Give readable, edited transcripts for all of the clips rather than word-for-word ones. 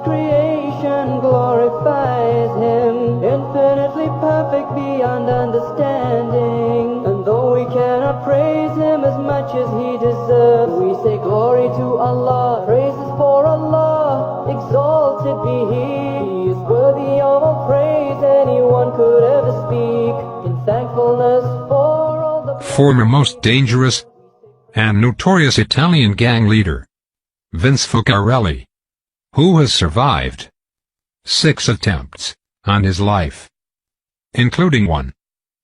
creation glorifies him, infinitely perfect beyond understanding. And though we cannot praise him as much as he deserves, we say glory to Allah, praises for Allah, exalted be he. He is worthy of all praise anyone could ever speak, in thankfulness for all the former most dangerous and notorious Italian gang leader, Vince Focarelli, who has survived 6 attempts on his life, including one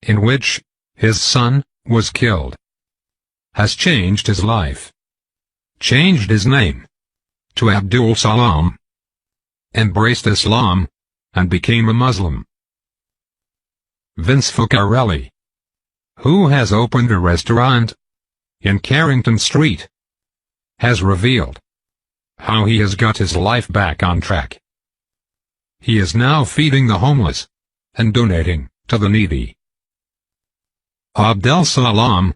in which his son was killed, has changed his life, changed his name to Abdul Salam, embraced Islam, and became a Muslim. Vince Focarelli, who has opened a restaurant in Carrington Street, has revealed how he has got his life back on track. He is now feeding the homeless and donating to the needy. Abdel Salam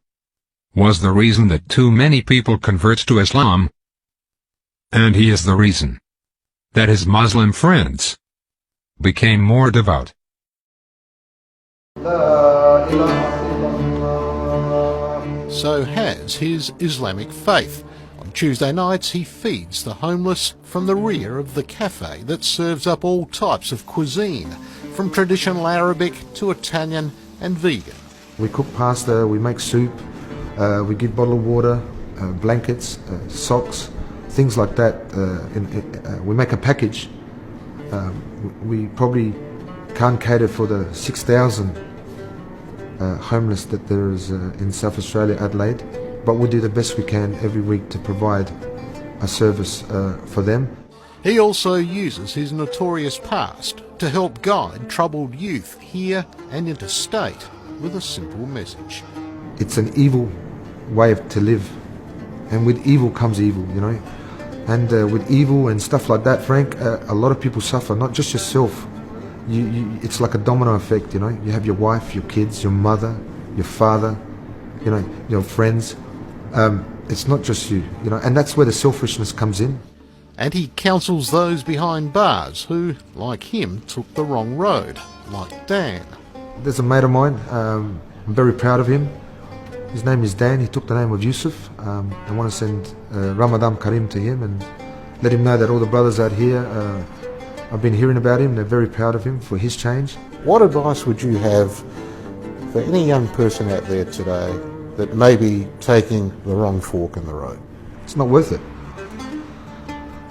was the reason that too many people convert to Islam, and he is the reason that his Muslim friends became more devout. So has his Islamic faith. On Tuesday nights he feeds the homeless from the rear of the cafe that serves up all types of cuisine, from traditional Arabic to Italian and vegan. We cook pasta, we make soup, we give bottled water, blankets, socks, things like that. We make a package. We probably can't cater for the 6,000 homeless that there is in South Australia, Adelaide, but we do the best we can every week to provide a service for them. He also uses his notorious past to help guide troubled youth here and interstate with a simple message. It's an evil way to live, and with evil comes evil, you know. And with evil and stuff like that, Frank, a lot of people suffer, not just yourself. It's like a domino effect, you know. You have your wife, your kids, your mother, your father, you know, your friends. It's not just you, you know, and that's where the selfishness comes in. And he counsels those behind bars who, like him, took the wrong road, like Dan. There's a mate of mine, I'm very proud of him. His name is Dan. He took the name of Yusuf. I want to send Ramadan Karim to him and let him know that all the brothers out here, I've been hearing about him. They're very proud of him for his change. What advice would you have for any young person out there today that may be taking the wrong fork in the road? It's not worth it.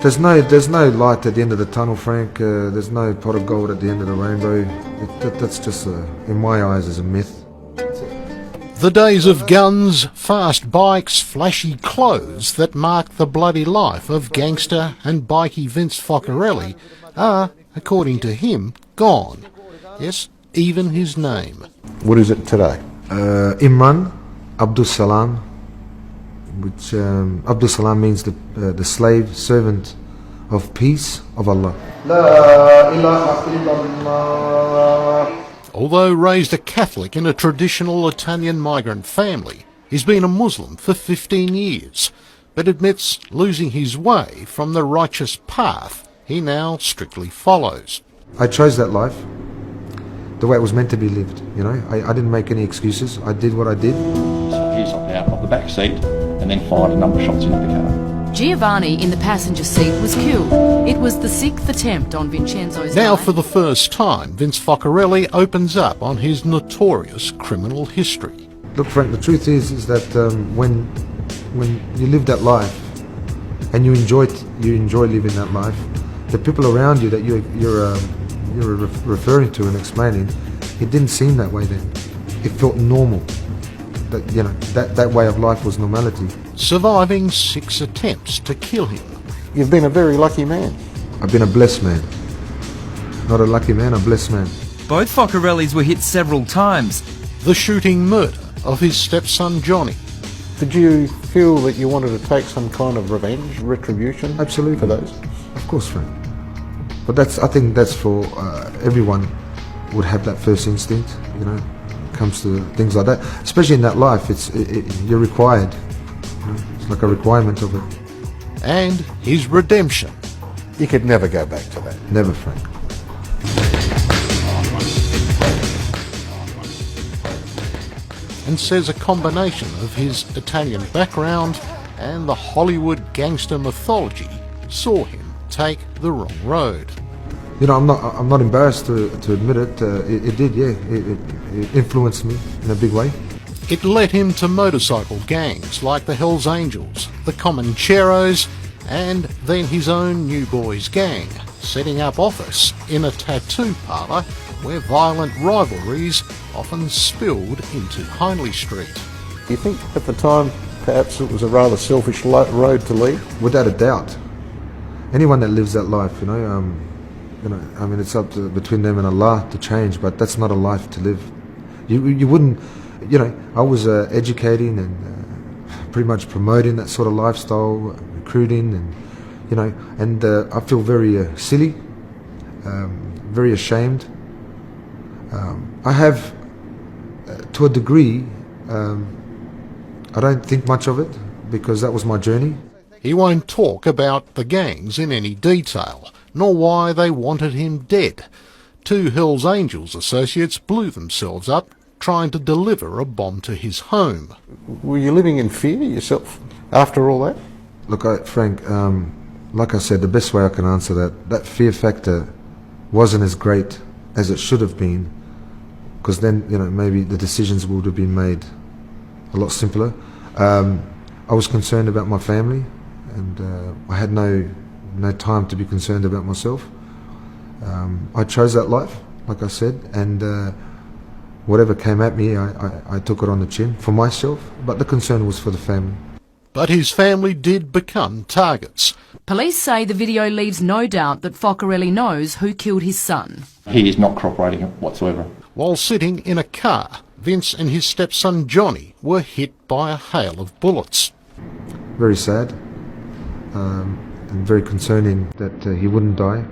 There's no light at the end of the tunnel, Frank. There's no pot of gold at the end of the rainbow. That's just, in my eyes, is a myth. The days of guns, fast bikes, flashy clothes that marked the bloody life of gangster and bikey Vince Focarelli are, according to him, gone. Yes, even his name. What is it today? Imran Abdul Salam, which Abdul Salam means the slave servant of peace of Allah. Although raised a Catholic in a traditional Italian migrant family, he's been a Muslim for 15 years, but admits losing his way from the righteous path he now strictly follows. I chose that life the way it was meant to be lived, you know. I didn't make any excuses. I did what I did. He hopped out of the back seat and then fired a number of shots into the car. Giovanni in the passenger seat was killed. It was the 6th attempt on Vincenzo's Now life. for the first time, Vince Focarelli opens up on his notorious criminal history. Look, Frank, the truth is that when you live that life and you enjoy living that life, the people around you that you're referring to and explaining, it didn't seem that way then. It felt normal. That, you know, that way of life was normality. Surviving 6 attempts to kill him. You've been a very lucky man. I've been a blessed man. Not a lucky man, a blessed man. Both Focarellis were hit several times. The shooting murder of his stepson Johnny. Did you feel that you wanted to take some kind of revenge, retribution? Absolutely. For those? Of course, Frank. But I think that's for everyone would have that first instinct, you know, comes to things like that. Especially in that life, you're required. You know, it's like a requirement of it. And his redemption. You could never go back to that. Never, Frank. And says a combination of his Italian background and the Hollywood gangster mythology saw him take the wrong road. You know, I'm not embarrassed to admit it. It did, yeah. It influenced me in a big way. It led him to motorcycle gangs like the Hells Angels, the Comancheros, and then his own New Boys gang, setting up office in a tattoo parlour where violent rivalries often spilled into Hindley Street. Do you think at the time perhaps it was a rather selfish road to lead? Without a doubt. Anyone that lives that life, you know, I mean, it's up to between them and Allah to change, but that's not a life to live. You wouldn't, you know, I was educating and pretty much promoting that sort of lifestyle, recruiting, and you know, and I feel very silly, very ashamed. I have, to a degree, I don't think much of it because that was my journey. He won't talk about the gangs in any detail, nor why they wanted him dead. 2 Hells Angels associates blew themselves up trying to deliver a bomb to his home. Were you living in fear yourself after all that? Look, Frank, like I said, the best way I can answer that fear factor wasn't as great as it should have been, because then, you know, maybe the decisions would have been made a lot simpler. I was concerned about my family, and I had no time to be concerned about myself. I chose that life, like I said, and whatever came at me, I took it on the chin for myself, but the concern was for the family. But his family did become targets. Police say the video leaves no doubt that Focarelli knows who killed his son. He is not cooperating whatsoever. While sitting in a car, Vince and his stepson Johnny were hit by a hail of bullets. Very sad, and very concerning that he wouldn't die,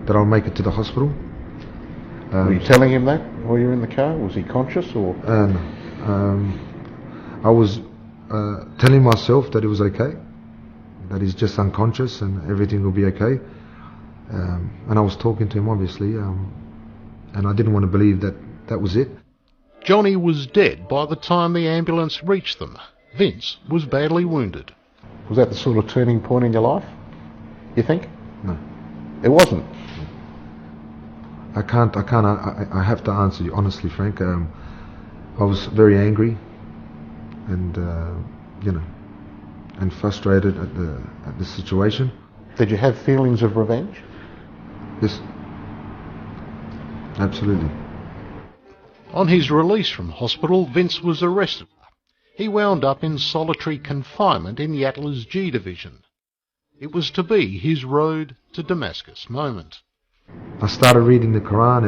that I'll make it to the hospital. Were you telling him that while you were in the car? Was he conscious or? No. I was telling myself that it was okay, that he's just unconscious and everything will be okay. And I was talking to him, obviously, and I didn't want to believe that that was it. Johnny was dead by the time the ambulance reached them. Vince was badly wounded. Was that the sort of turning point in your life, you think? No. It wasn't? I have to answer you honestly, Frank. I was very angry and, you know, and frustrated at the situation. Did you have feelings of revenge? Yes. Absolutely. On his release from hospital, Vince was arrested. He wound up in solitary confinement in Yatla's G Division. It was to be his road to Damascus moment. I started reading the Quran,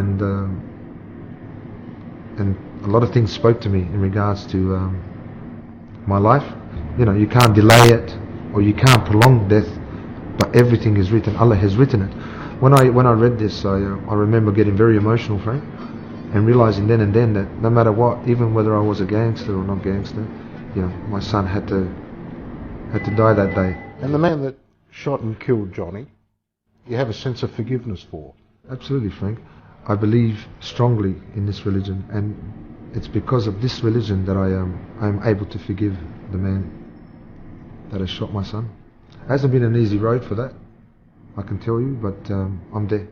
and a lot of things spoke to me in regards to my life. You know, you can't delay it, or you can't prolong death, but everything is written. Allah has written it. When I read this, I remember getting very emotional, Frank, and realizing then and then that no matter what, even whether I was a gangster or not gangster, you know, my son had to die that day. And the man that shot and killed Johnny, you have a sense of forgiveness for? Absolutely, Frank. I believe strongly in this religion, and it's because of this religion that I am able to forgive the man that has shot my son. It hasn't been an easy road for that, I can tell you, but I'm there.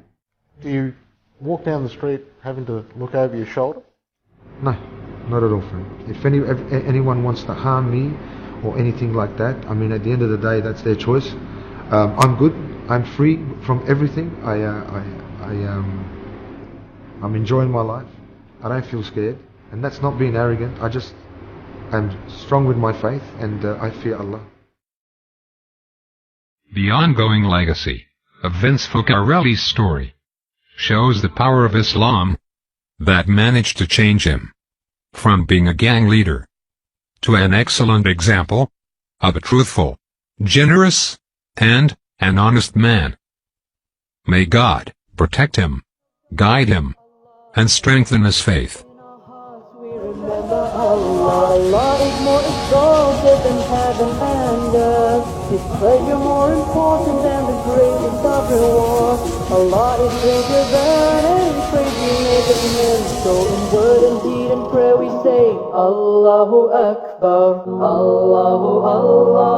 Do you walk down the street having to look over your shoulder? No, not at all, Frank. If anyone wants to harm me or anything like that, I mean, at the end of the day, that's their choice. I'm good. I'm free from everything. I'm enjoying my life. I don't feel scared, and that's not being arrogant. I'm strong with my faith, and I fear Allah. The ongoing legacy of Vince Focarelli's story shows the power of Islam that managed to change him from being a gang leader to an excellent example of a truthful, generous, and an honest man. May God protect him, guide him, and strengthen his faith. Allah is more exalted than heaven and earth. His pleasure more important than the greatest sovereign war. Allah is greater than any praise we make of Him. So in word and deed and prayer we say Allahu Akbar, Allahu Allah.